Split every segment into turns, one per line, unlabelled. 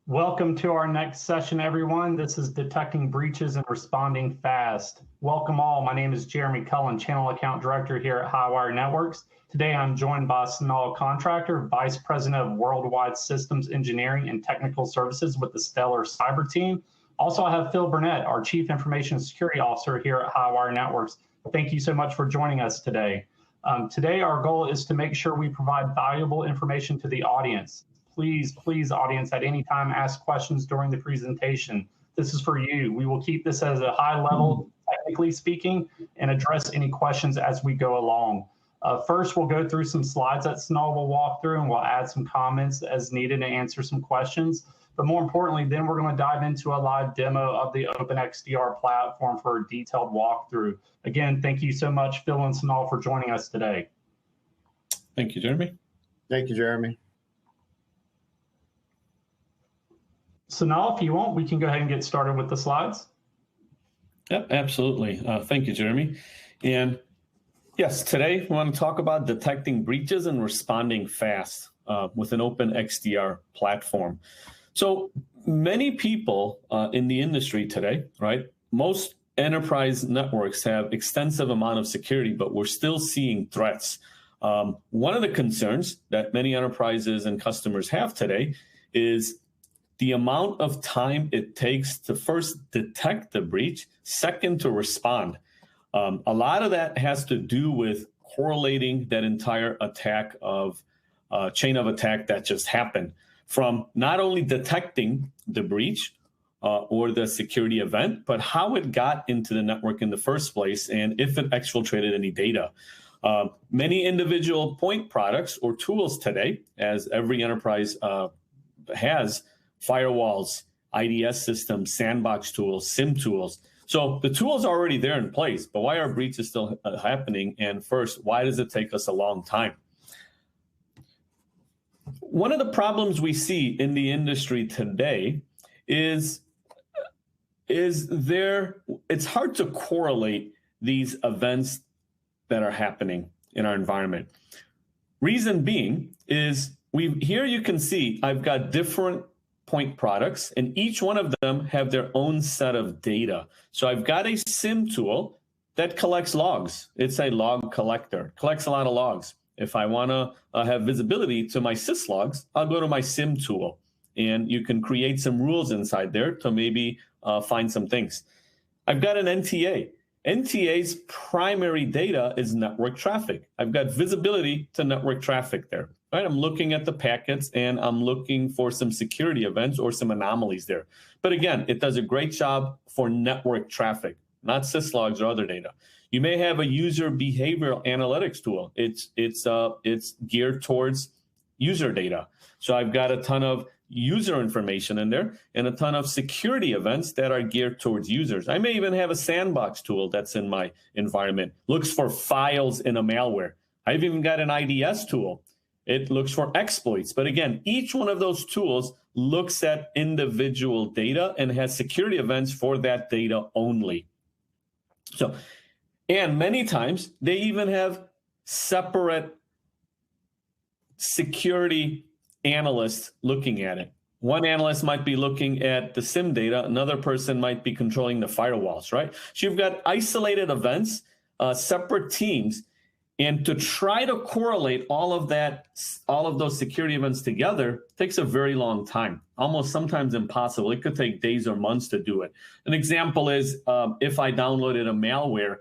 Welcome to our next session, everyone. This is Detecting Breaches and Responding Fast. Welcome all. My name is Jeremy Cullen, Channel Account Director here at Highwire Networks. Today, I'm joined by Sonal Contractor, Vice President of Worldwide Systems Engineering and Technical Services with the Stellar Cyber Team. Also, I have Phil Burnett, our Chief Information Security Officer here at Highwire Networks. Thank you so much for joining us today. Today, our goal is to make sure we provide valuable information to the audience. Please, audience, at any time, ask questions during the presentation. This is for you. We will keep this as a high level, technically speaking, and address any questions as we go along. First, we'll go through some slides that Sonal will walk through, and we'll add some comments as needed and answer some questions. But more importantly, then we're going to dive into a live demo of the Open XDR platform for a detailed walkthrough. Again, thank you so much, Phil and Sonal, for joining us today.
Thank you, Jeremy.
Thank you, Jeremy.
So now, if you want, we can go ahead and get started with the slides.
Yep, absolutely. Thank you, Jeremy. And yes, today we want to talk about detecting breaches and responding fast with an open XDR platform. So many people in the industry today, right? Most enterprise networks have extensive amount of security, but we're still seeing threats. One of the concerns that many enterprises and customers have today is the amount of time it takes to first detect the breach, second to respond. A lot of that has to do with correlating that entire attack of chain of attack that just happened from not only detecting the breach or the security event, but how it got into the network in the first place and if it exfiltrated any data. Many individual point products or tools today, as every enterprise has, firewalls, IDS systems, sandbox tools, SIM tools. So the tools are already there in place, but why are breaches still happening? And first, why does it take us a long time? One of the problems we see in the industry today is it's hard to correlate these events that are happening in our environment. Reason being is here you can see I've got different point products, and each one of them have their own set of data. So I've got a SIM tool that collects logs. It's a log collector, collects a lot of logs. If I want to have visibility to my syslogs, I'll go to my SIM tool, and you can create some rules inside there to maybe find some things. I've got an NTA. NTA's primary data is network traffic. I've got visibility to network traffic there. Right, I'm looking at the packets and I'm looking for some security events or some anomalies there. But again, it does a great job for network traffic, not syslogs or other data. You may have a user behavioral analytics tool. It's geared towards user data. So I've got a ton of user information in there and a ton of security events that are geared towards users. I may even have a sandbox tool that's in my environment, looks for files in a malware. I've even got an IDS tool. It looks for exploits. But again, each one of those tools looks at individual data and has security events for that data only. So, and many times they even have separate security analysts looking at it. One analyst might be looking at the SIM data. Another person might be controlling the firewalls, right? So you've got isolated events, separate teams. And to try to correlate all of those security events together takes a very long time, almost sometimes impossible. It could take days or months to do it. An example is if I downloaded a malware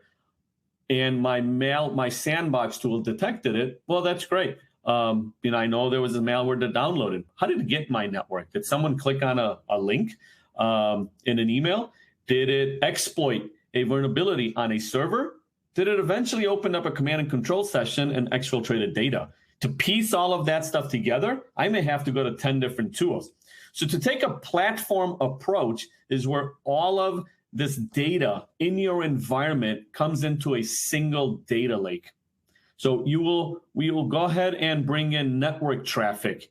and my sandbox tool detected it, well, that's great. I know there was a malware that downloaded. How did it get my network? Did someone click on a link in an email? Did it exploit a vulnerability on a server? Did it eventually open up a command and control session and exfiltrated data? To piece all of that stuff together, I may have to go to 10 different tools. So to take a platform approach is where all of this data in your environment comes into a single data lake. So we will go ahead and bring in network traffic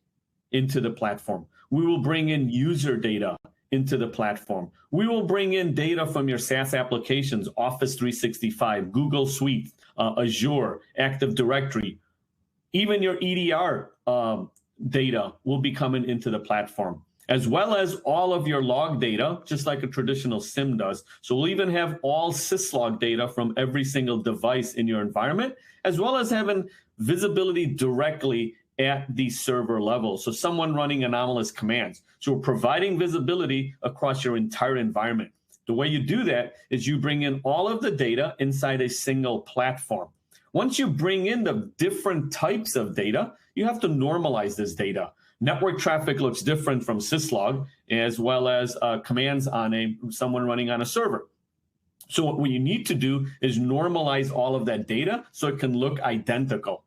into the platform. We will bring in user data into the platform. We will bring in data from your SaaS applications, Office 365, Google Suite, Azure, Active Directory. Even your EDR data will be coming into the platform. as well as all of your log data, just like a traditional SIM does. So we'll even have all syslog data from every single device in your environment, as well as having visibility directly at the server level. So someone running anomalous commands. So we're providing visibility across your entire environment. The way you do that is you bring in all of the data inside a single platform. Once you bring in the different types of data, you have to normalize this data. Network traffic looks different from syslog, as well as commands on someone running on a server. So what you need to do is normalize all of that data so it can look identical.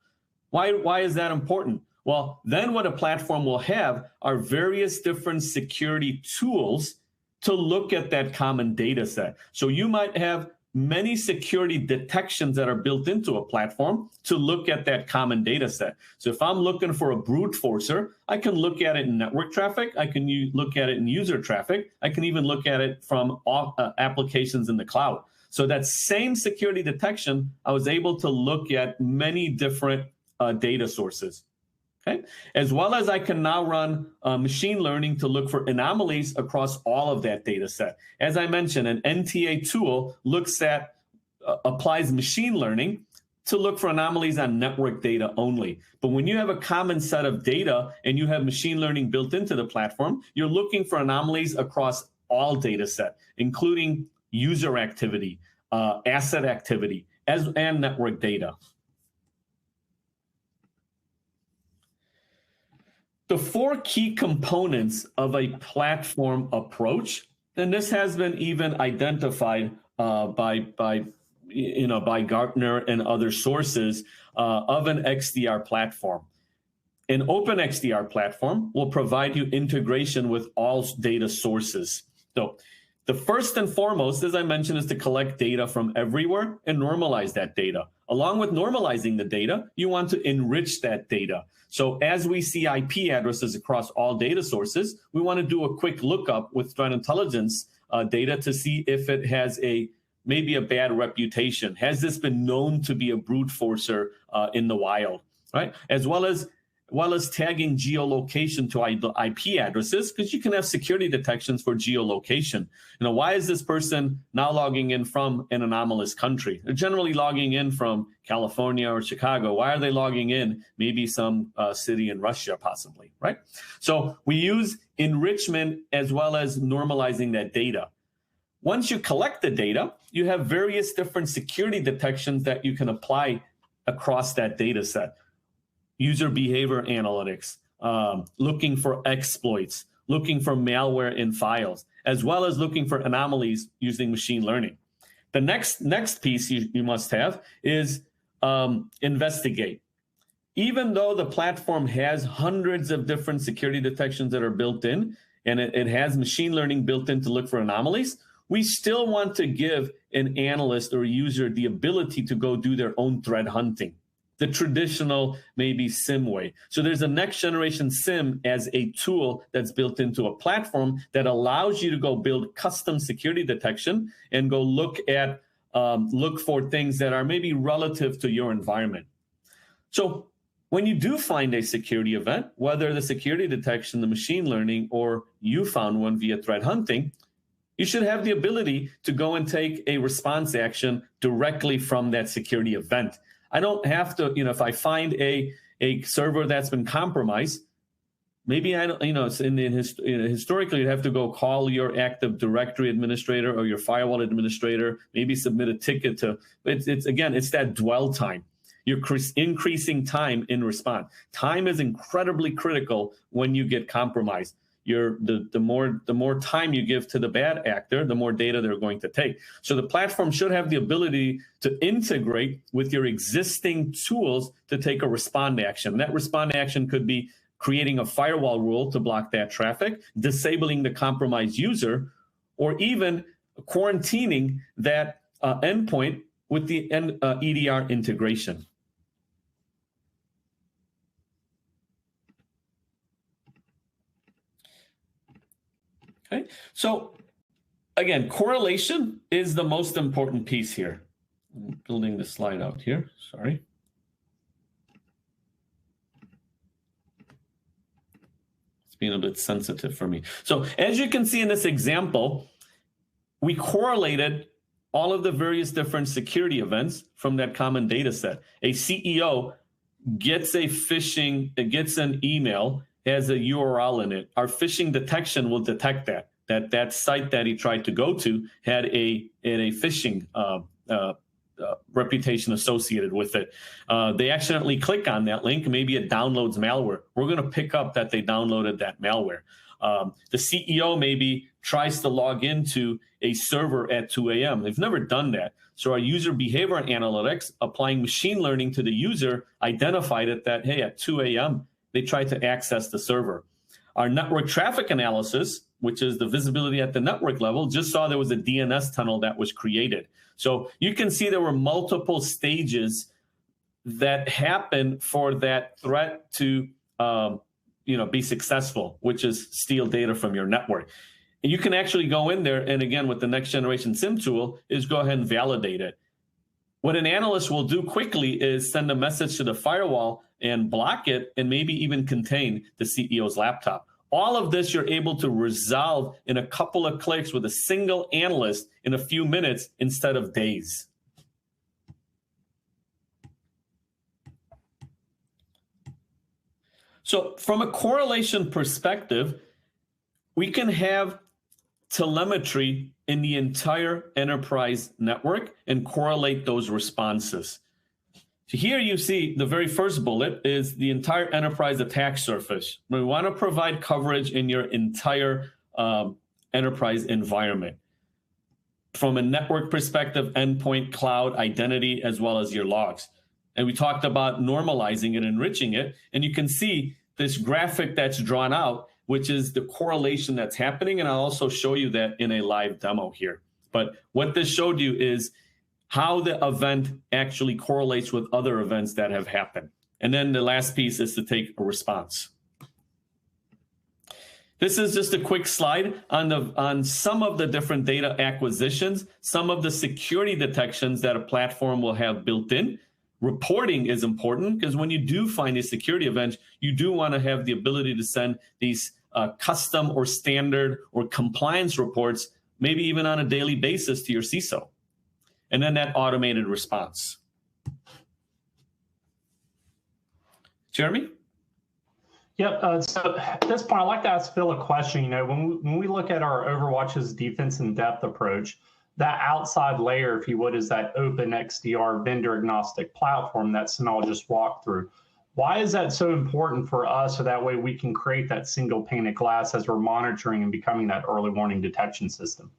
Why is that important? Well, then what a platform will have are various different security tools to look at that common data set. So you might have many security detections that are built into a platform to look at that common data set. So if I'm looking for a brute forcer, I can look at it in network traffic. I can look at it in user traffic. I can even look at it from applications in the cloud. So that same security detection, I was able to look at many different data sources. Okay. As well as I can now run machine learning to look for anomalies across all of that data set. As I mentioned, an NTA tool applies machine learning to look for anomalies on network data only. But when you have a common set of data and you have machine learning built into the platform, you're looking for anomalies across all data set, including user activity, asset activity, and network data. The four key components of a platform approach, and this has been even identified by Gartner and other sources of an XDR platform. An open XDR platform will provide you integration with all data sources. So the first and foremost, as I mentioned, is to collect data from everywhere and normalize that data. Along with normalizing the data, you want to enrich that data. So as we see IP addresses across all data sources, we want to do a quick lookup with threat intelligence data to see if it has maybe a bad reputation. Has this been known to be a brute forcer in the wild, right? As well as tagging geolocation to IP addresses, because you can have security detections for geolocation. Why is this person now logging in from an anomalous country? They're generally logging in from California or Chicago. Why are they logging in? Maybe some city in Russia, possibly, right? So we use enrichment as well as normalizing that data. Once you collect the data, you have various different security detections that you can apply across that data set. User behavior analytics, looking for exploits, looking for malware in files, as well as looking for anomalies using machine learning. The next piece you must have is investigate. Even though the platform has hundreds of different security detections that are built in, and it has machine learning built in to look for anomalies, we still want to give an analyst or user the ability to go do their own threat hunting, the traditional maybe SIM way. So there's a next generation SIM as a tool that's built into a platform that allows you to go build custom security detection and go look for things that are maybe relative to your environment. So when you do find a security event, whether the security detection, the machine learning, or you found one via threat hunting, you should have the ability to go and take a response action directly from that security event. I don't have to, if I find a server that's been compromised, maybe I don't, historically you'd have to go call your Active Directory administrator or your firewall administrator, maybe submit a ticket to, but it's that dwell time. You're increasing time in response. Time is incredibly critical when you get compromised. The more time you give to the bad actor, the more data they're going to take. So the platform should have the ability to integrate with your existing tools to take a respond action. That respond action could be creating a firewall rule to block that traffic, disabling the compromised user, or even quarantining that endpoint with the EDR integration. Okay, so again, correlation is the most important piece here. I'm building the slide out here, sorry. Let's being a bit sensitive for me. So as you can see in this example, we correlated all of the various different security events from that common data set. A CEO gets gets an email, has a URL in it. Our phishing detection will detect that site that he tried to go to had a phishing reputation associated with it. They accidentally click on that link, maybe it downloads malware. We're going to pick up that they downloaded that malware. The CEO maybe tries to log into a server at 2 a.m. They've never done that. So our user behavior analytics, applying machine learning to the user, identified it that, hey, at 2 a.m., they tried to access the server. Our network traffic analysis, which is the visibility at the network level, just saw there was a DNS tunnel that was created. So you can see there were multiple stages that happened for that threat to be successful, which is steal data from your network. And you can actually go in there, and again, with the next generation SIM tool, is go ahead and validate it. What an analyst will do quickly is send a message to the firewall and block it, and maybe even contain the CEO's laptop. All of this you're able to resolve in a couple of clicks with a single analyst in a few minutes instead of days. So from a correlation perspective, we can have telemetry in the entire enterprise network and correlate those responses. So here you see the very first bullet is the entire enterprise attack surface. We want to provide coverage in your entire enterprise environment. From a network perspective, endpoint, cloud, identity, as well as your logs. And we talked about normalizing and enriching it. And you can see this graphic that's drawn out, which is the correlation that's happening. And I'll also show you that in a live demo here. But what this showed you is how the event actually correlates with other events that have happened. And then the last piece is to take a response. This is just a quick slide on some of the different data acquisitions, some of the security detections that a platform will have built in. Reporting is important because when you do find a security event, you do want to have the ability to send these custom or standard or compliance reports, maybe even on a daily basis to your CISO. And then that automated response. Jeremy?
Yep. So at this point, I'd like to ask Phil a question. You know, when we look at our Overwatch's defense in depth approach, that outside layer, if you would, is that open XDR vendor agnostic platform that Sunil just walked through. Why is that so important for us, so that way we can create that single pane of glass as we're monitoring and becoming that early warning detection system?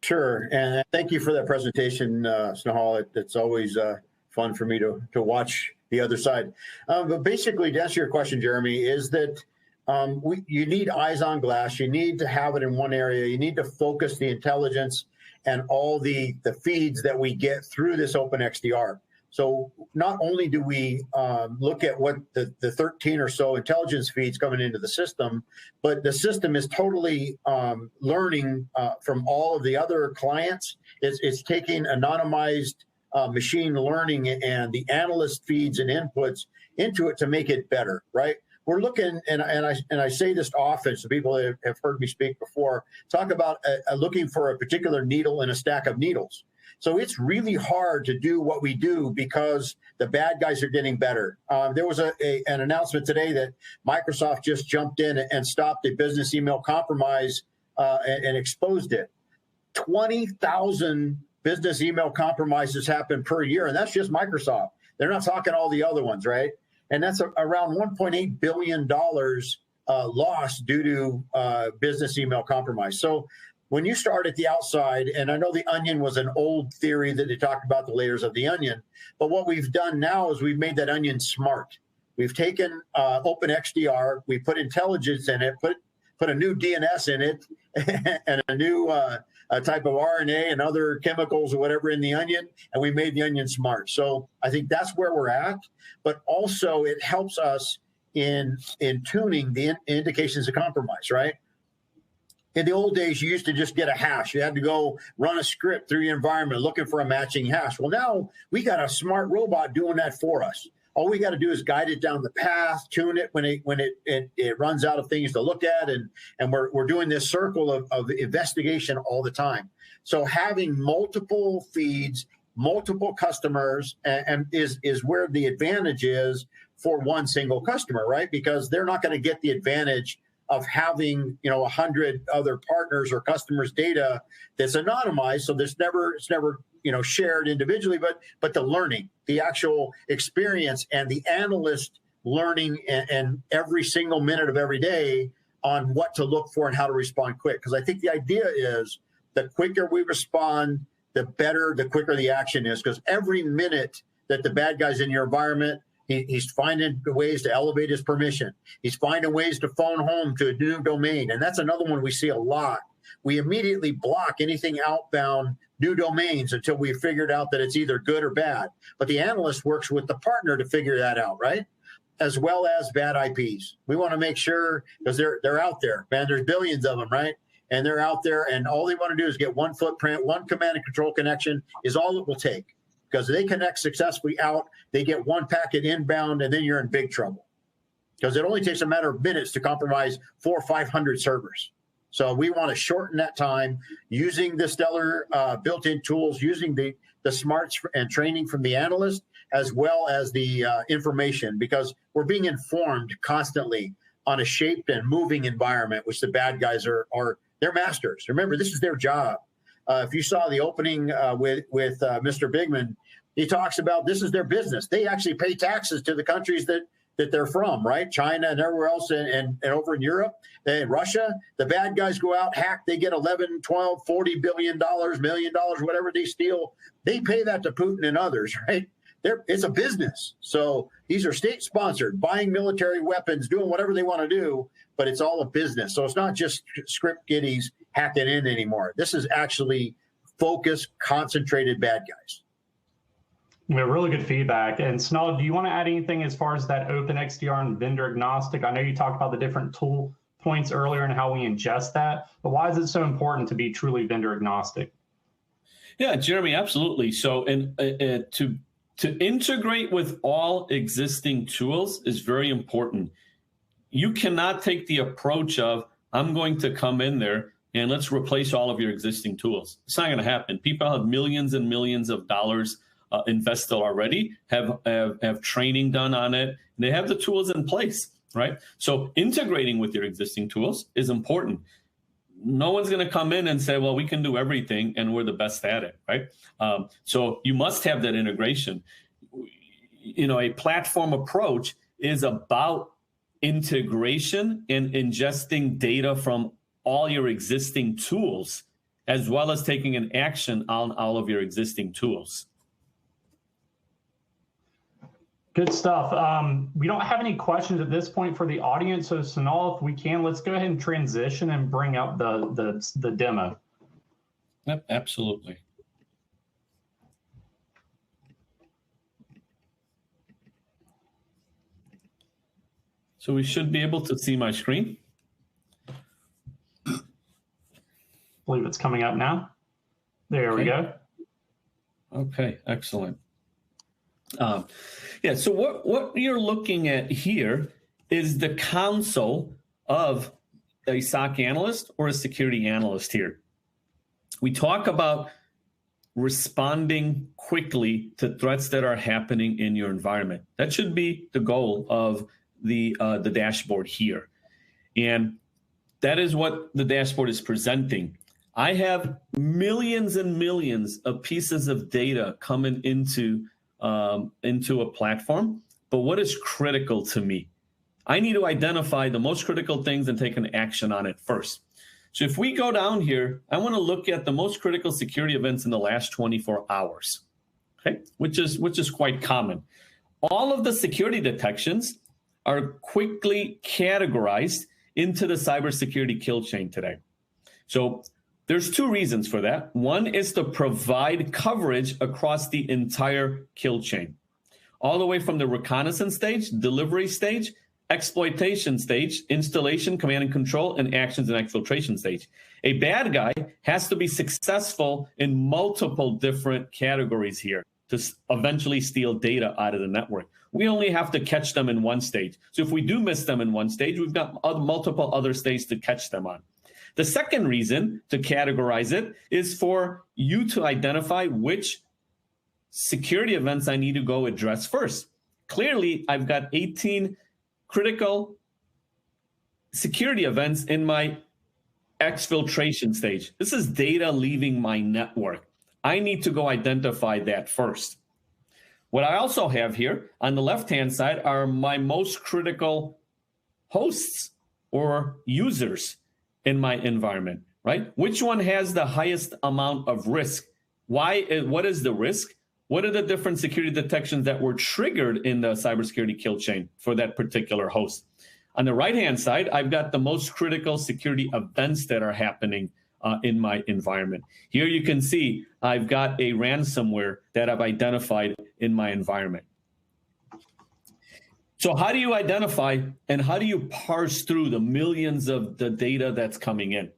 Sure, and thank you for that presentation, Snehal. It's always fun for me to watch the other side. But basically, to answer your question, Jeremy, is that you need eyes on glass. You need to have it in one area. You need to focus the intelligence and all the feeds that we get through this open XDR. So not only do we look at what the 13 or so intelligence feeds coming into the system, but the system is totally learning from all of the other clients. It's taking anonymized machine learning and the analyst feeds and inputs into it to make it better, right? We're looking, and I say this often, so people that have heard me speak before, talk about looking for a particular needle in a stack of needles. So it's really hard to do what we do because the bad guys are getting better. There was an announcement today that Microsoft just jumped in and stopped a business email compromise and exposed it. 20,000 business email compromises happen per year, and that's just Microsoft. They're not talking all the other ones, right? And that's around $1.8 billion lost due to business email compromise. So when you start at the outside, and I know the onion was an old theory that they talked about the layers of the onion, but what we've done now is we've made that onion smart. We've taken open XDR, we put intelligence in it, put a new DNS in it, and a new type of RNA and other chemicals or whatever in the onion, and we made the onion smart. So I think that's where we're at, but also it helps us in tuning the indications of compromise, right? In the old days, you used to just get a hash. You had to go run a script through your environment looking for a matching hash. Well, now we got a smart robot doing that for us. all we got to do is guide it down the path, tune it when it runs out of things to look at, and we're doing this circle of investigation all the time. So having multiple feeds, multiple customers, and is where the advantage is for one single customer, right? Because they're not going to get the advantage of having 100 other partners or customers' data that's anonymized. So it's never shared individually, but the learning, the actual experience, and the analyst learning and every single minute of every day on what to look for and how to respond quick. Because I think the idea is the quicker we respond, the quicker the action is. Because every minute that the bad guy's in your environment, he's finding ways to elevate his permission. He's finding ways to phone home to a new domain. And that's another one we see a lot. We immediately block anything outbound new domains until we've figured out that it's either good or bad. But the analyst works with the partner to figure that out, right? As well as bad IPs. We want to make sure, because they're out there, man, there's billions of them, right? And they're out there, and all they want to do is get one footprint, one command and control connection is all it will take. Because they connect successfully out, they get one packet inbound, and then you're in big trouble. Because it only takes a matter of minutes to compromise 400 or 500 servers. So we want to shorten that time using the Stellar built-in tools, using the smarts and training from the analyst, as well as the information, because we're being informed constantly on a shaped and moving environment, which the bad guys are they're masters. Remember, this is their job. If you saw the opening with Mr. Bigman, he talks about this is their business. They actually pay taxes to the countries that they're from, right? China and everywhere else, and over in Europe, and Russia. The bad guys go out, hack, they get 11, 12, $40 billion, $1 million, whatever they steal. They pay that to Putin and others, right? It's a business. So these are state-sponsored, buying military weapons, doing whatever they want to do, but it's all a business. So it's not just script kiddies hacking in anymore. This is actually focused, concentrated bad guys.
Really good feedback. And Snell, do you want to add anything as far as that open XDR and vendor agnostic? I know you talked about the different tool points earlier and how we ingest that, but why is it so important to be truly vendor agnostic?
Yeah, Jeremy, absolutely. So, to integrate with all existing tools is very important. You cannot take the approach of, I'm going to come in there and let's replace all of your existing tools. It's not going to happen. People have millions and millions of dollars invested already, have training done on it, and they have the tools in place, right? So integrating with your existing tools is important. No one's going to come in and say, well, we can do everything and we're the best at it, right? So you must have that integration. A platform approach is about integration and ingesting data from all your existing tools, as well as taking an action on all of your existing tools.
Good stuff. We don't have any questions at this point for the audience. So Sonal, if we can, let's go ahead and transition and bring up the demo.
Yep, absolutely. So we should be able to see my screen.
I believe it's coming up now. There we go.
Okay, excellent. Yeah, so what you're looking at here is the console of a SOC analyst or a security analyst here. We talk about responding quickly to threats that are happening in your environment. That should be the goal of the dashboard here. And that is what the dashboard is presenting. I have millions and millions of pieces of data coming into a platform, but what is critical to me? I need to identify the most critical things and take an action on it first. So if we go down here, I want to look at the most critical security events in the last 24 hours, okay? Which is quite common. All of the security detections are quickly categorized into the cybersecurity kill chain today. So there's two reasons for that. One is to provide coverage across the entire kill chain, all the way from the reconnaissance stage, delivery stage, exploitation stage, installation, command and control, and actions and exfiltration stage. A bad guy has to be successful in multiple different categories here. to eventually steal data out of the network. We only have to catch them in one stage. So if we do miss them in one stage, we've got multiple other stages to catch them on. The second reason to categorize it is for you to identify which security events I need to go address first. Clearly, I've got 18 critical security events in my exfiltration stage. This is data leaving my network. I need to go identify that first. What I also have here on the left-hand side are my most critical hosts or users in my environment, right? Which one has the highest amount of risk? What is the risk? What are the different security detections that were triggered in the cybersecurity kill chain for that particular host? On the right-hand side, I've got the most critical security events that are happening in my environment. Here you can see I've got a ransomware that I've identified in my environment. So how do you identify and how do you parse through the millions of the data that's coming in?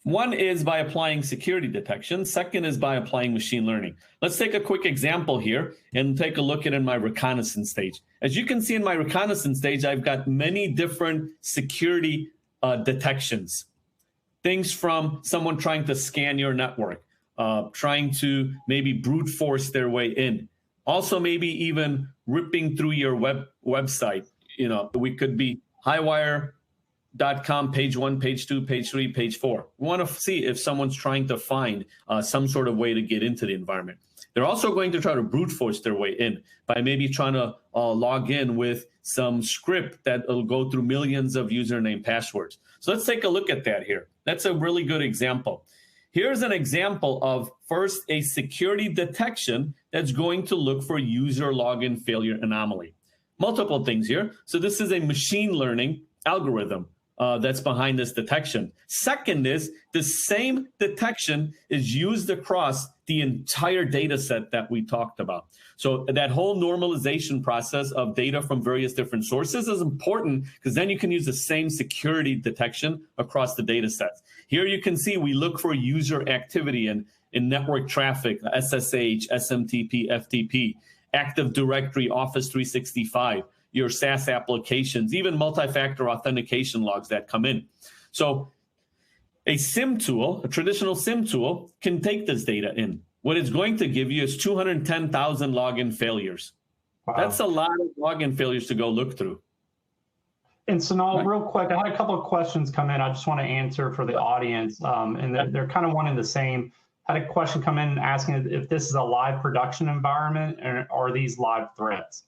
One is by applying security detection. Second is by applying machine learning. Let's take a quick example here and take a look at it in my reconnaissance stage. As you can see in my reconnaissance stage, I've got many different security detections. Things from someone trying to scan your network, trying to maybe brute force their way in. Also, maybe even ripping through your website. You know, we could be highwire.com, page 1, page 2, page 3, page 4. We want to see if someone's trying to find some sort of way to get into the environment. They're also going to try to brute force their way in by maybe trying to log in with some script that will go through millions of username passwords. So let's take a look at that here. That's a really good example. Here's an example of, first, a security detection that's going to look for user login failure anomaly. Multiple things here. So this is a machine learning algorithm that's behind this detection. Second is the same detection is used across the entire data set that we talked about. So that whole normalization process of data from various different sources is important because then you can use the same security detection across the data sets. Here you can see we look for user activity in network traffic, SSH, SMTP, FTP, Active Directory, Office 365, your SaaS applications, even multi-factor authentication logs that come in. So a SIM tool, a traditional SIM tool, can take this data in. What it's going to give you is 210,000 login failures. Wow. That's a lot of login failures to go look through.
And Sunal, real quick, I had a couple of questions come in. I just want to answer for the audience, and they're kind of one and the same. I had a question come in asking if this is a live production environment or are these live threats?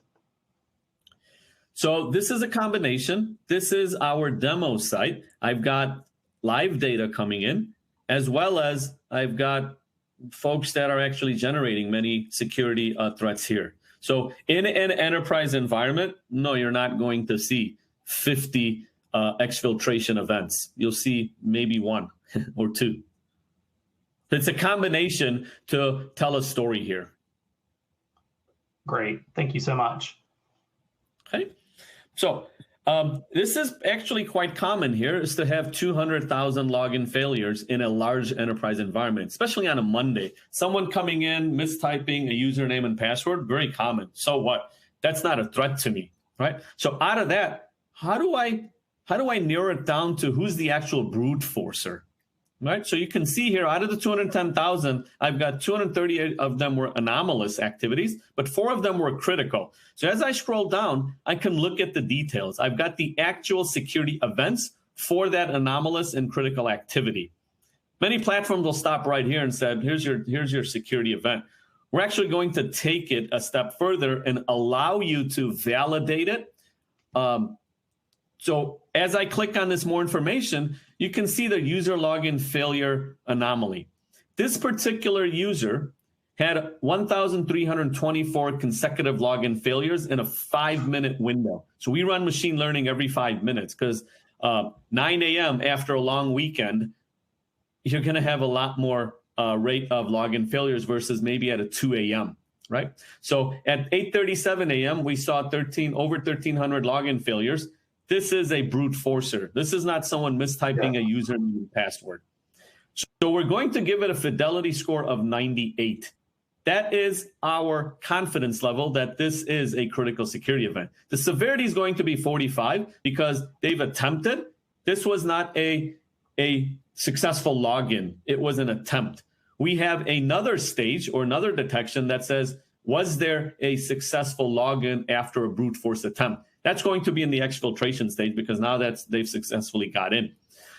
So this is a combination. This is our demo site. I've got live data coming in, as well as I've got folks that are actually generating many security threats here. So in an enterprise environment, no, you're not going to see 50 exfiltration events. You'll see maybe 1 or 2. It's a combination to tell a story here.
Great. Thank you so much.
Okay. So this is actually quite common here, is to have 200,000 login failures in a large enterprise environment, especially on a Monday. Someone coming in, mistyping a username and password, very common. So what? That's not a threat to me, right? So out of that, how do I narrow it down to who's the actual brute forcer? Right, so you can see here, out of the 210,000, I've got 238 of them were anomalous activities, but 4 of them were critical. So as I scroll down, I can look at the details. I've got the actual security events for that anomalous and critical activity. Many platforms will stop right here and say, here's your security event. We're actually going to take it a step further and allow you to validate it. So as I click on this more information, you can see the user login failure anomaly. This particular user had 1,324 consecutive login failures in a 5-minute window. So we run machine learning every 5 minutes because 9 a.m. after a long weekend, you're going to have a lot more rate of login failures versus maybe at a 2 a.m., right? So at 8:37 a.m., we saw over 1,300 login failures. This is a brute forcer. This is not someone mistyping a username and password. So we're going to give it a fidelity score of 98. That is our confidence level that this is a critical security event. The severity is going to be 45 because they've attempted. This was not a successful login. It was an attempt. We have another stage or another detection that says, was there a successful login after a brute force attempt? That's going to be in the exfiltration stage because now they've successfully got in.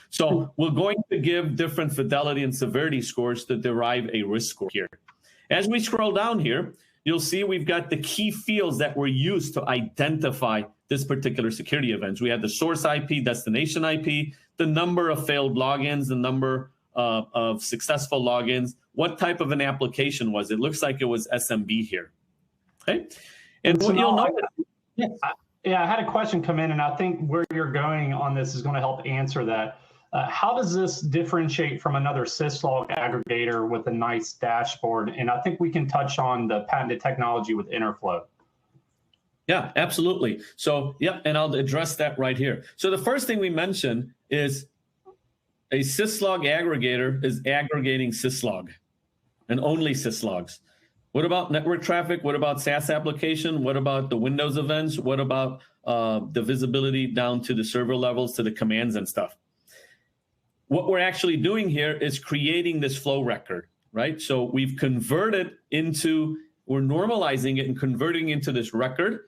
So we're going to give different fidelity and severity scores to derive a risk score here. As we scroll down here, you'll see we've got the key fields that were used to identify this particular security event. We had the source IP, destination IP, the number of failed logins, the number of successful logins, what type of an application was it. looks like it was SMB here. Okay, and
so
what you'll notice.
I had a question come in, and I think where you're going on this is going to help answer that. How does this differentiate from another syslog aggregator with a nice dashboard? And I think we can touch on the patented technology with Interflow.
Yeah, absolutely. So, and I'll address that right here. So the first thing we mentioned is a syslog aggregator is aggregating syslog and only syslogs. What about network traffic? What about SaaS application? What about the Windows events? What about the visibility down to the server levels, to the commands and stuff? What we're actually doing here is creating this flow record, right? So we've converted we're normalizing it and converting into this record.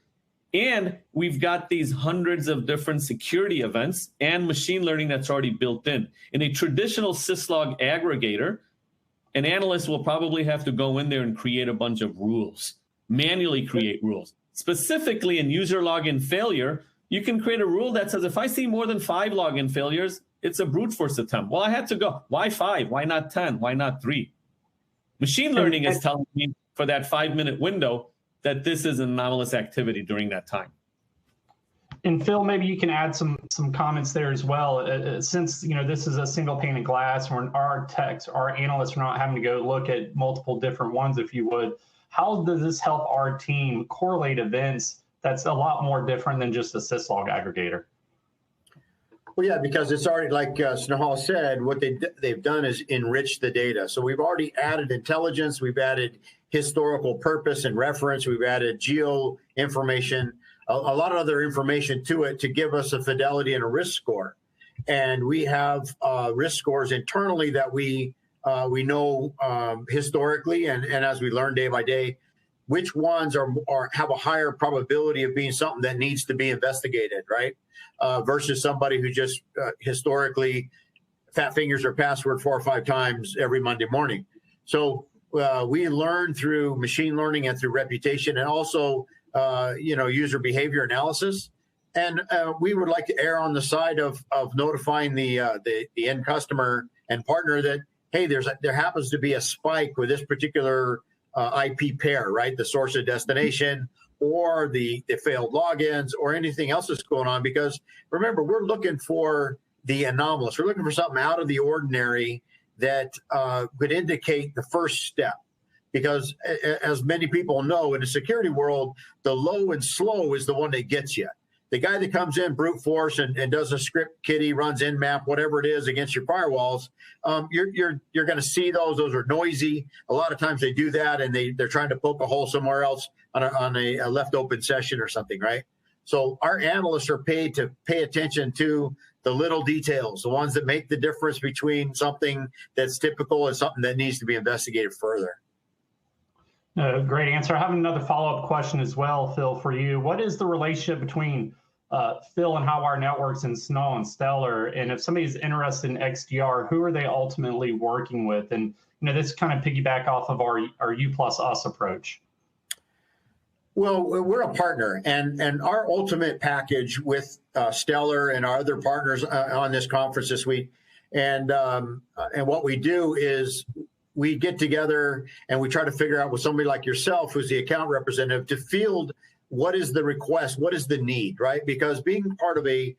And we've got these hundreds of different security events and machine learning that's already built in. In a traditional syslog aggregator, an analyst will probably have to go in there and create a bunch of rules, manually create rules. Specifically in user login failure, you can create a rule that says, if I see more than 5 login failures, it's a brute force attempt. Well, I had to go, why 5? Why not 10? Why not 3? Machine learning is telling me for that 5-minute window that this is anomalous activity during that time.
And Phil, maybe you can add some comments there as well. Since this is a single pane of glass, where our analysts are not having to go look at multiple different ones, if you would. How does this help our team correlate events that's a lot more different than just a syslog aggregator?
Well, yeah, because it's already, like Snehal said, what they've done is enrich the data. So we've already added intelligence, we've added historical purpose and reference, we've added geo information, a lot of other information to it to give us a fidelity and a risk score. And we have risk scores internally that we know historically, and as we learn day by day, which ones have a higher probability of being something that needs to be investigated, right? Versus somebody who just historically fat fingers or password 4 or 5 times every Monday morning. So we learn through machine learning and through reputation, and also user behavior analysis. And we would like to err on the side of notifying the end customer and partner that, hey, there happens to be a spike with this particular IP pair, right? The source and destination, or the failed logins, or anything else that's going on. Because remember, we're looking for the anomalous. We're looking for something out of the ordinary that could indicate the first step. Because as many people know, in the security world, the low and slow is the one that gets you. The guy that comes in brute force and does a script kiddie, runs Nmap, whatever it is, against your firewalls, you're going to see those. Those are noisy. A lot of times they do that, and they're trying to poke a hole somewhere else on a left open session or something, right? So our analysts are paid to pay attention to the little details, the ones that make the difference between something that's typical and something that needs to be investigated further.
Great answer. I have another follow-up question as well, Phil, for you. What is the relationship between Phil and Highwire Networks and Snehal and Stellar? And if somebody's interested in XDR, who are they ultimately working with? And this kind of piggyback off of our you plus us approach.
Well, we're a partner, and our ultimate package with Stellar and our other partners on this conference this week, and what we do is we get together and we try to figure out with somebody like yourself, who's the account representative, to field what is the request, what is the need, right? Because being part of a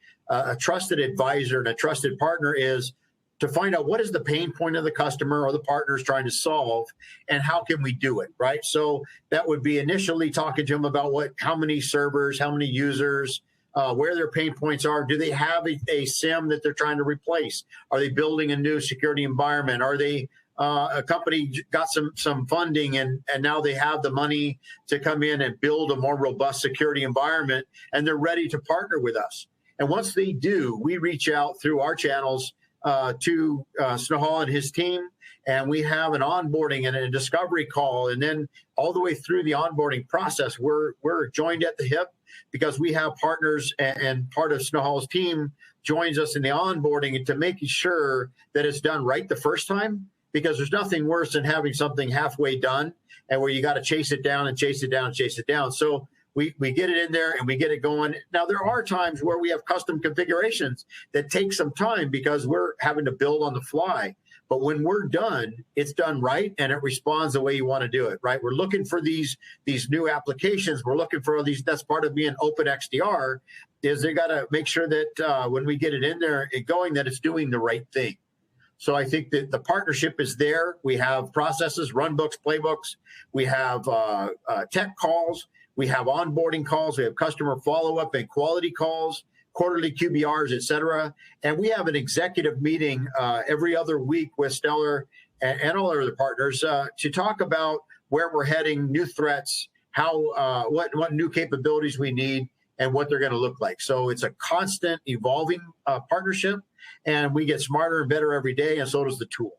trusted advisor and a trusted partner is to find out what is the pain point of the customer or the partner is trying to solve, and how can we do it, right? So that would be initially talking to them about how many servers, how many users, where their pain points are. Do they have a SIM that they're trying to replace? Are they building a new security environment? Are they a company got some funding and now they have the money to come in and build a more robust security environment, and they're ready to partner with us. And once they do, we reach out through our channels to Snehal and his team, and we have an onboarding and a discovery call, and then all the way through the onboarding process, we're joined at the hip because we have partners, and part of Snehal's team joins us in the onboarding to making sure that it's done right the first time, because there's nothing worse than having something halfway done and where you got to chase it down and chase it down and chase it down. So we get it in there and we get it going. Now, there are times where we have custom configurations that take some time because we're having to build on the fly. But when we're done, it's done right and it responds the way you want to do it, right? We're looking for these new applications. We're looking for these. That's part of being open XDR, is they got to make sure that when we get it in there and going, that it's doing the right thing. So I think that the partnership is there. We have processes, runbooks, playbooks. We have tech calls. We have onboarding calls. We have customer follow-up and quality calls, quarterly QBRs, et cetera. And we have an executive meeting every other week with Stellar and all our other partners to talk about where we're heading, new threats, how what new capabilities we need, and what they're going to look like. So it's a constant evolving partnership, and we get smarter and better every day, and so does the tool.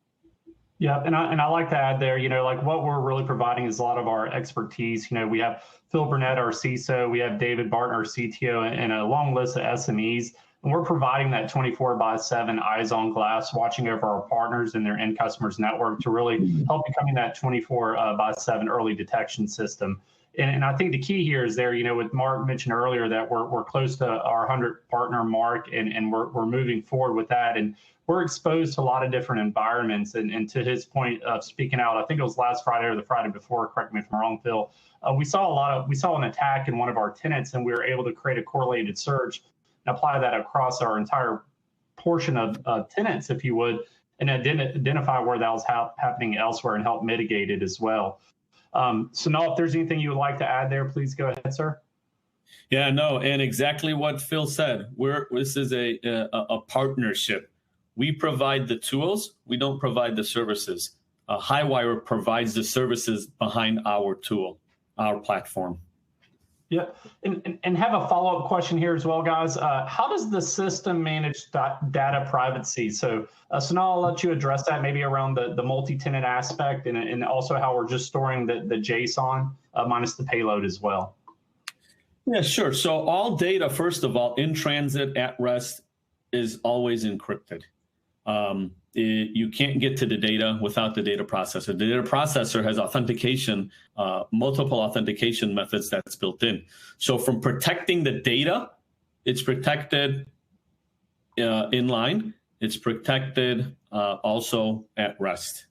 Yeah, and I like to add there, like what we're really providing is a lot of our expertise. We have Phil Burnett, our CISO, we have David Barton, our CTO, and a long list of SMEs. And we're providing that 24/7 eyes on glass, watching over our partners and their end customers network to really help becoming that 24/7 early detection system. And I think the key here is there, what Mark mentioned earlier, that we're close to our 100 partner mark, and we're moving forward with that. And we're exposed to a lot of different environments. And to his point of speaking out, I think it was last Friday or the Friday before, correct me if I'm wrong, Phil, we saw an attack in one of our tenants, and we were able to create a correlated search and apply that across our entire portion of tenants, if you would, and identify where that was happening elsewhere and help mitigate it as well. So now, if there's anything you would like to add there, please go ahead, sir.
Yeah, no, and exactly what Phil said. This is a partnership. We provide the tools. We don't provide the services. Highwire provides the services behind our tool, our platform.
Yeah, and have a follow-up question here as well, guys. How does the system manage data privacy? So now I'll let you address that, maybe around the multi-tenant aspect, and also how we're just storing the JSON minus the payload as well.
Yeah, sure. So all data, first of all, in transit at rest is always encrypted. You can't get to the data without the data processor. The data processor has authentication, multiple authentication methods that's built in. So from protecting the data, it's protected inline. It's protected also at rest.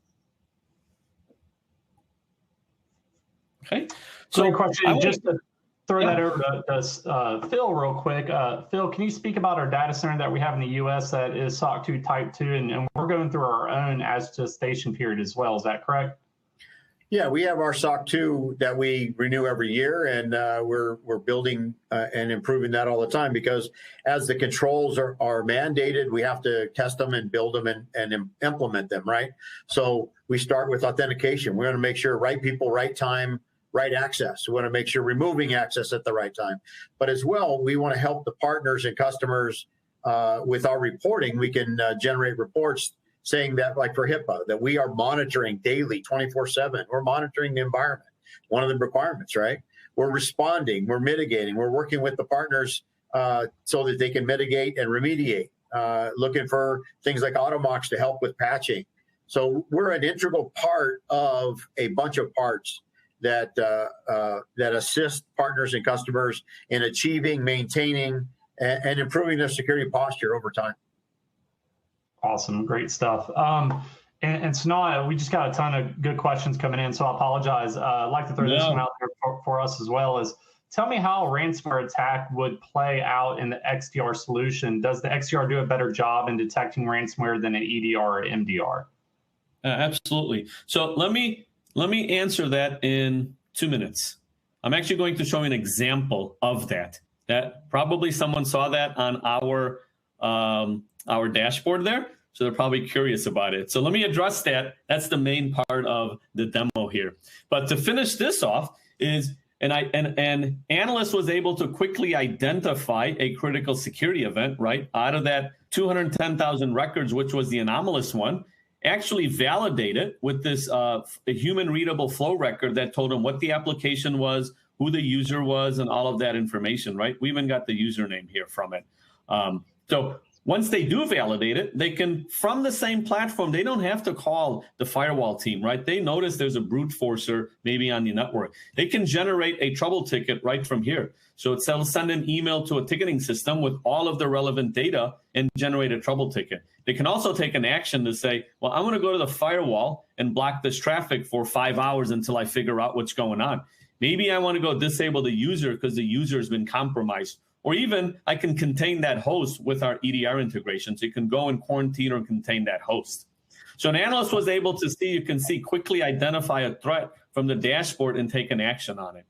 Okay.
So great question. Just to throw that over to Phil real quick. Phil, can you speak about our data center that we have in the U.S. that is SOC 2 Type 2, and we're going through our own as to station period as well. Is that correct?
Yeah, we have our SOC 2 that we renew every year, and we're building and improving that all the time, because as the controls are mandated, we have to test them and build them and implement them, right? So we start with authentication. We want to make sure right people, right time, right access. We want to make sure removing access at the right time. But as well, we want to help the partners and customers with our reporting. We can generate reports saying that, like for HIPAA, that we are monitoring daily, 24/7. We're monitoring the environment. One of the requirements, right? We're responding, we're mitigating, we're working with the partners so that they can mitigate and remediate, looking for things like AutoMox to help with patching. So we're an integral part of a bunch of parts that assist partners and customers in achieving, maintaining, and improving their security posture over time.
Awesome, great stuff. And so now we just got a ton of good questions coming in, so I apologize. I'd like to throw this one out there for us as well. Is tell me how a ransomware attack would play out in the XDR solution. Does the XDR do a better job in detecting ransomware than an EDR or MDR?
Absolutely. So let me answer that in 2 minutes. I'm actually going to show you an example of that. That probably someone saw that on our dashboard there. So they're probably curious about it. So let me address that. That's the main part of the demo here. But to finish this off is, an analyst was able to quickly identify a critical security event, right? Out of that 210,000 records, which was the anomalous one, actually validate it with this a human readable flow record that told them what the application was, who the user was, and all of that information, right? We even got the username here from it. So once they do validate it, they can, from the same platform, they don't have to call the firewall team, right? They notice there's a brute forcer maybe on the network. They can generate a trouble ticket right from here. So it'll send an email to a ticketing system with all of the relevant data and generate a trouble ticket. They can also take an action to say, well, I'm going to go to the firewall and block this traffic for 5 hours until I figure out what's going on. Maybe I want to go disable the user because the user has been compromised. Or even I can contain that host with our EDR integration. So you can go and quarantine or contain that host. So an analyst was able to see, you can see, quickly identify a threat from the dashboard and take an action on it.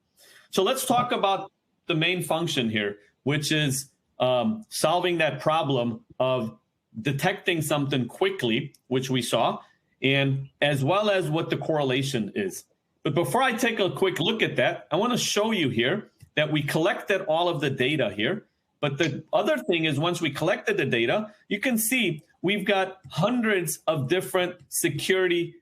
So let's talk about the main function here, which is solving that problem of detecting something quickly, which we saw, and as well as what the correlation is. But before I take a quick look at that, I want to show you here that we collected all of the data here. But the other thing is, once we collected the data, you can see we've got hundreds of different security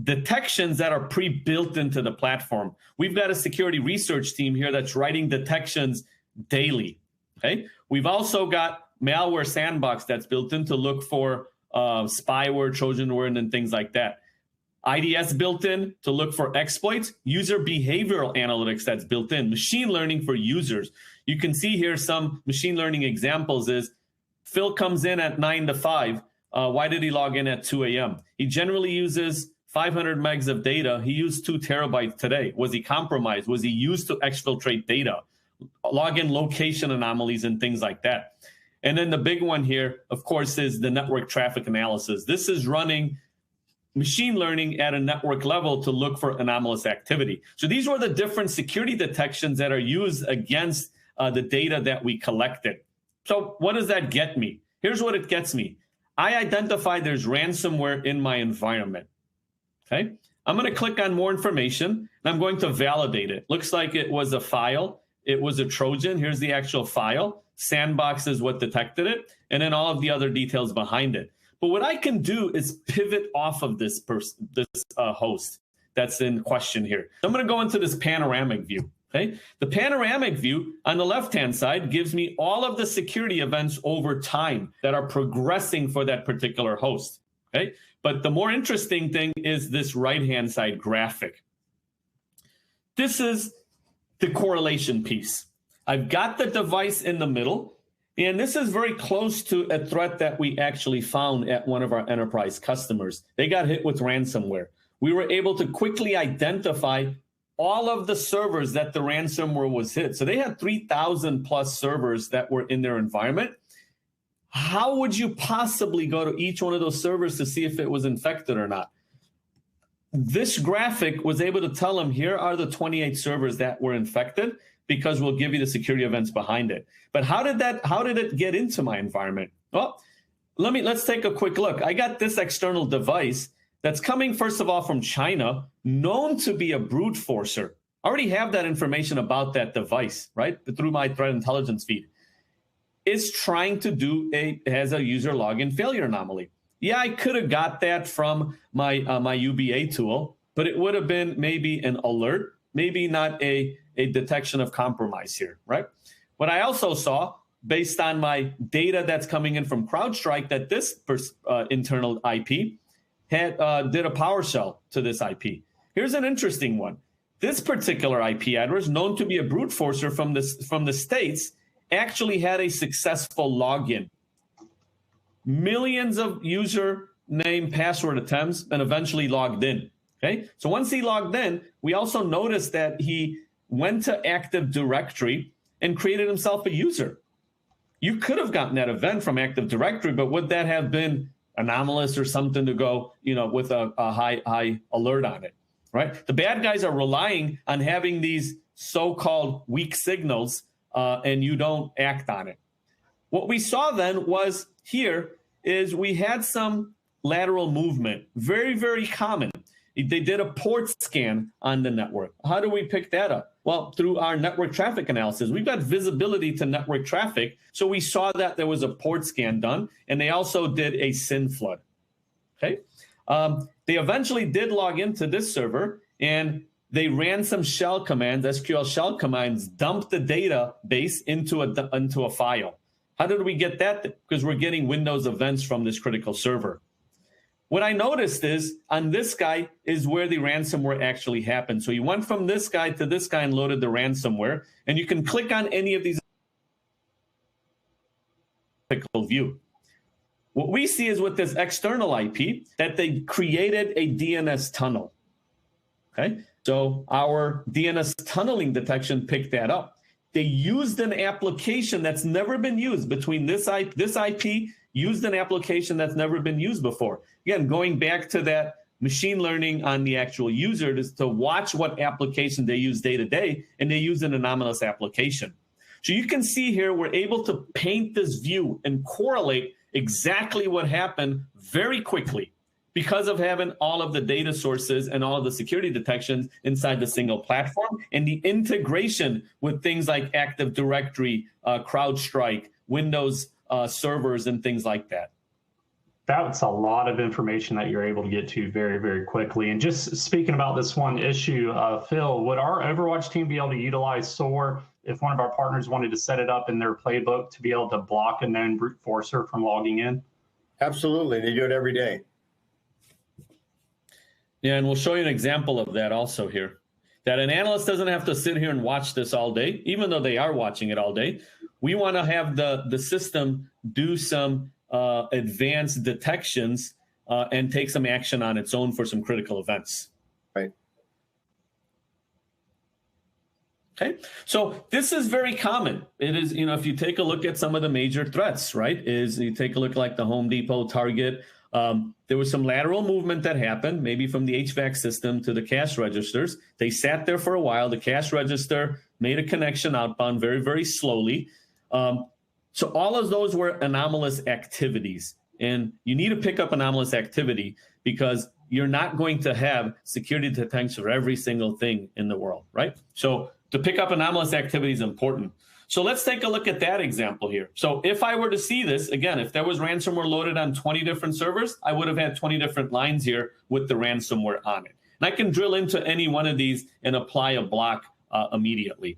detections that are pre-built into the platform. We've got a security research team here that's writing detections daily. Okay. We've also got malware sandbox that's built in to look for spyware, Trojanware, and things like that. IDS built in to look for exploits, user behavioral analytics that's built in, machine learning for users. You can see here some machine learning examples is Phil comes in at 9 to 5. Why did he log in at 2 a.m.? He generally uses 500 megs of data. He used 2 terabytes today. Was he compromised? Was he used to exfiltrate data? Login location anomalies and things like that. And then the big one here, of course, is the network traffic analysis. This is running machine learning at a network level to look for anomalous activity. So these were the different security detections that are used against the data that we collected. So what does that get me? Here's what it gets me. I identified there's ransomware in my environment. Okay, I'm going to click on more information, and I'm going to validate it. Looks like it was a file. It was a Trojan. Here's the actual file. Sandbox is what detected it, and then all of the other details behind it. But what I can do is pivot off of this host that's in question here. So I'm going to go into this panoramic view. Okay, the panoramic view on the left-hand side gives me all of the security events over time that are progressing for that particular host. Okay, but the more interesting thing is this right-hand side graphic. This is the correlation piece. I've got the device in the middle. And this is very close to a threat that we actually found at one of our enterprise customers. They got hit with ransomware. We were able to quickly identify all of the servers that the ransomware was hit. So they had 3,000 plus servers that were in their environment. How would you possibly go to each one of those servers to see if it was infected or not? This graphic was able to tell them, here are the 28 servers that were infected, because we'll give you the security events behind it. But how did it get into my environment? Well, let's take a quick look. I got this external device that's coming, first of all, from China, known to be a brute forcer. I already have that information about that device, right? Through my threat intelligence feed. It's trying to has a user login failure anomaly. Yeah, I could have got that from my UBA tool, but it would have been maybe an alert, maybe not a detection of compromise here, right? What I also saw, based on my data that's coming in from CrowdStrike, that this internal IP did a PowerShell to this IP. Here's an interesting one. This particular IP address, known to be a brute forcer from the States, actually had a successful login. Millions of username, password attempts, and eventually logged in. Okay, so once he logged in, we also noticed that he went to Active Directory and created himself a user. You could have gotten that event from Active Directory, but would that have been anomalous or something to go, with a high alert on it, right? The bad guys are relying on having these so-called weak signals, and you don't act on it. What we saw then was here, is we had some lateral movement, very, very common. They did a port scan on the network. How do we pick that up? Well, through our network traffic analysis. We've got visibility to network traffic, so we saw that there was a port scan done, and they also did a SYN flood. Okay, they eventually did log into this server, and they ran some shell commands, SQL shell commands, dumped the database into a file. How did we get that? Because we're getting Windows events from this critical server. What I noticed is on this guy is where the ransomware actually happened. So you went from this guy to this guy and loaded the ransomware, and you can click on any of these view. What we see is with this external IP that they created a DNS tunnel. Okay, so our DNS tunneling detection picked that up. They used an application that's never been used between this IP used an application that's never been used before. Again, going back to that machine learning on the actual user is to watch what application they use day to day, and they use an anomalous application. So you can see here, we're able to paint this view and correlate exactly what happened very quickly because of having all of the data sources and all of the security detections inside the single platform and the integration with things like Active Directory, CrowdStrike, Windows servers, and things like that.
That's a lot of information that you're able to get to very, very quickly. And just speaking about this one issue, Phil, would our Overwatch team be able to utilize SOAR if one of our partners wanted to set it up in their playbook to be able to block a known brute forcer from logging in?
Absolutely. They do it every day.
Yeah, and we'll show you an example of that also here. That an analyst doesn't have to sit here and watch this all day, even though they are watching it all day. We want to have the system do some advanced detections and take some action on its own for some critical events.
Right.
Okay, so this is very common. It is, if you take a look at some of the major threats, right, is you take a look like the Home Depot, Target. There was some lateral movement that happened, maybe from the HVAC system to the cash registers. They sat there for a while. The cash register made a connection outbound very, very slowly. So all of those were anomalous activities. And you need to pick up anomalous activity because you're not going to have security detection for every single thing in the world, right? So to pick up anomalous activity is important. So let's take a look at that example here. So if I were to see this, again, if there was ransomware loaded on 20 different servers, I would have had 20 different lines here with the ransomware on it. And I can drill into any one of these and apply a block immediately.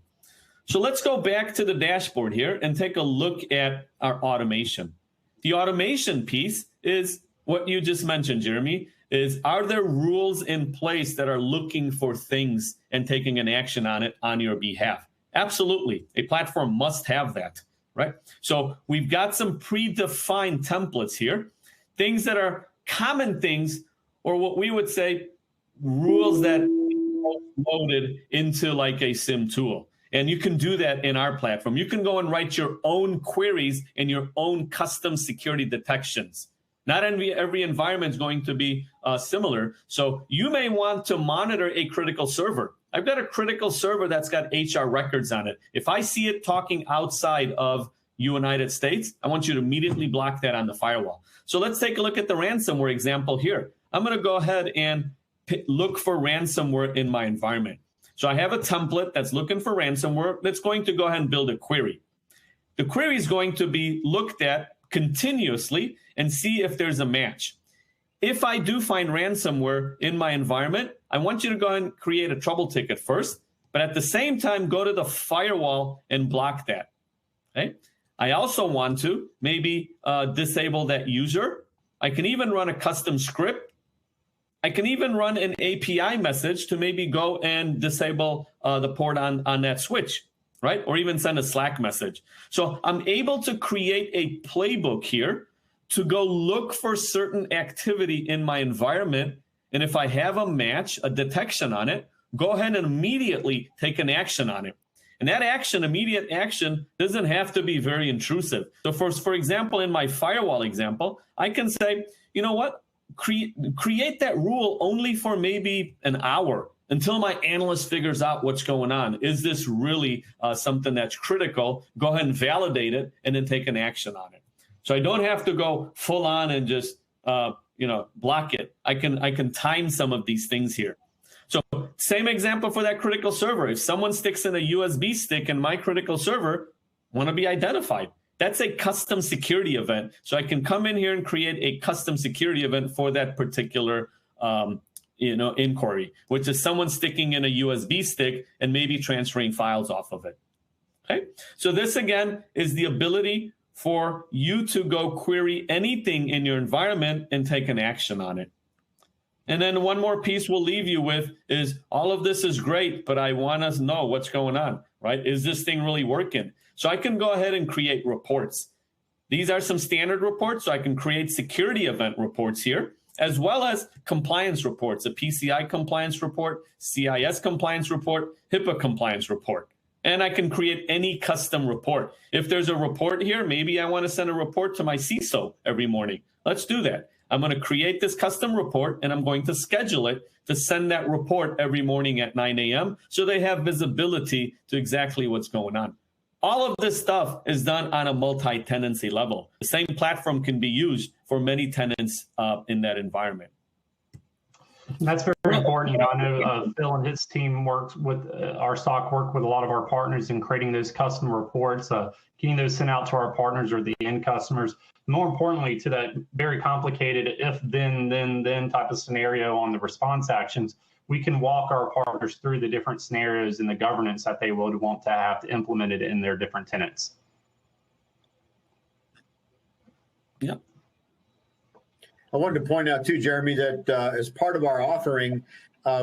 So let's go back to the dashboard here and take a look at our automation. The automation piece is what you just mentioned, Jeremy, is are there rules in place that are looking for things and taking an action on it on your behalf? Absolutely. A platform must have that, right? So we've got some predefined templates here, things that are common things, or what we would say rules that loaded into like a SIM tool. And you can do that in our platform. You can go and write your own queries and your own custom security detections. Not every environment is going to be similar. So you may want to monitor a critical server. I've got a critical server that's got HR records on it. If I see it talking outside of United States, I want you to immediately block that on the firewall. So let's take a look at the ransomware example here. I'm going to go ahead and look for ransomware in my environment. So I have a template that's looking for ransomware that's going to go ahead and build a query. The query is going to be looked at continuously and see if there's a match. If I do find ransomware in my environment, I want you to go ahead and create a trouble ticket first, but at the same time, go to the firewall and block that. Okay? I also want to maybe disable that user. I can even run a custom script. I can even run an API message to maybe go and disable the port on that switch, right? Or even send a Slack message. So I'm able to create a playbook here to go look for certain activity in my environment. And if I have a match, a detection on it, go ahead and immediately take an action on it. And that action, immediate action, doesn't have to be very intrusive. So for example, in my firewall example, I can say, you know what? Create that rule only for maybe an hour until my analyst figures out what's going on. Is this really something that's critical? Go ahead and validate it and then take an action on it. So I don't have to go full on and just block it. I can time some of these things here. So same example for that critical server. If someone sticks in a USB stick in my critical server, want to be identified. That's a custom security event. So I can come in here and create a custom security event for that particular inquiry, which is someone sticking in a USB stick and maybe transferring files off of it. Okay. So this again is the ability for you to go query anything in your environment and take an action on it. And then one more piece we'll leave you with is all of this is great, but I want to know what's going on, right? Is this thing really working? So I can go ahead and create reports. These are some standard reports, so I can create security event reports here, as well as compliance reports, a PCI compliance report, CIS compliance report, HIPAA compliance report. And I can create any custom report. If there's a report here, maybe I want to send a report to my CISO every morning. Let's do that. I'm going to create this custom report, and I'm going to schedule it to send that report every morning at 9 a.m. so they have visibility to exactly what's going on. All of this stuff is done on a multi-tenancy level. The same platform can be used for many tenants in that environment.
That's very important. I know Phil and his team works with our SOC work with a lot of our partners in creating those custom reports, getting those sent out to our partners or the end customers. More importantly, to that very complicated if then type of scenario on the response actions, we can walk our partners through the different scenarios and the governance that they would want to have to implement it in their different tenants.
Yep.
I wanted to point out too, Jeremy, that as part of our offering,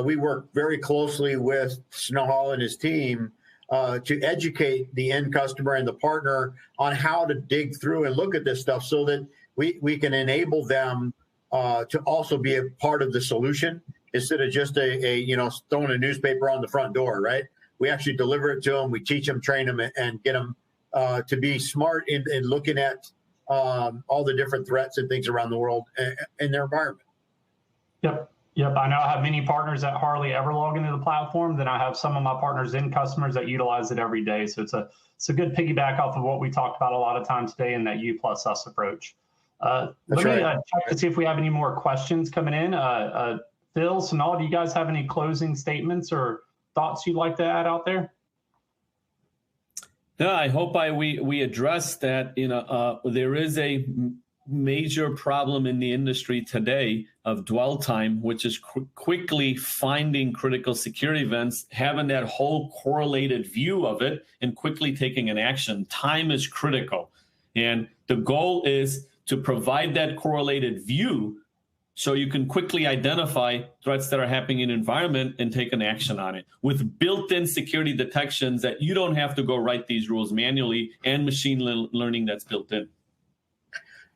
we work very closely with Snehal and his team to educate the end customer and the partner on how to dig through and look at this stuff so that we can enable them to also be a part of the solution instead of just throwing a newspaper on the front door, right? We actually deliver it to them, we teach them, train them, and get them to be smart in looking at all the different threats and things around the world in their environment.
Yep. I now have many partners that hardly ever log into the platform. Then I have some of my partners and customers that utilize it every day. So it's a good piggyback off of what we talked about a lot of times today in that U plus us approach. Let me check to see if we have any more questions coming in. Phil, Snehal, do you guys have any closing statements or thoughts you'd like to add out there?
No, I hope we address that. There is a major problem in the industry today of dwell time, which is quickly finding critical security events, having that whole correlated view of it, and quickly taking an action. Time is critical. And the goal is to provide that correlated view so you can quickly identify threats that are happening in the environment and take an action on it with built-in security detections that you don't have to go write these rules manually and machine learning that's built in.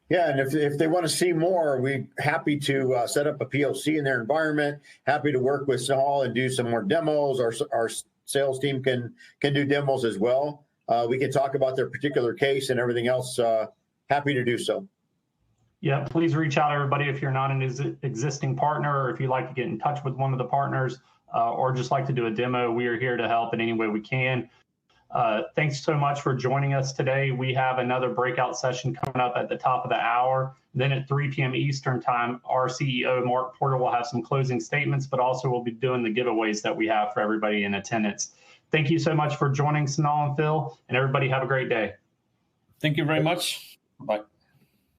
Yeah, and if they want to see more, we're happy to set up a POC in their environment, happy to work with Snehal and do some more demos. Our sales team can do demos as well. We can talk about their particular case and everything else. Happy to do so.
Yeah, please reach out, everybody, if you're not an existing partner or if you'd like to get in touch with one of the partners or just like to do a demo. We are here to help in any way we can. Thanks so much for joining us today. We have another breakout session coming up at the top of the hour. Then at 3 p.m. Eastern time, our CEO, Mark Porter, will have some closing statements, but also we'll be doing the giveaways that we have for everybody in attendance. Thank you so much for joining, Snehal and Phil, and everybody have a great day.
Thank you very much. Bye.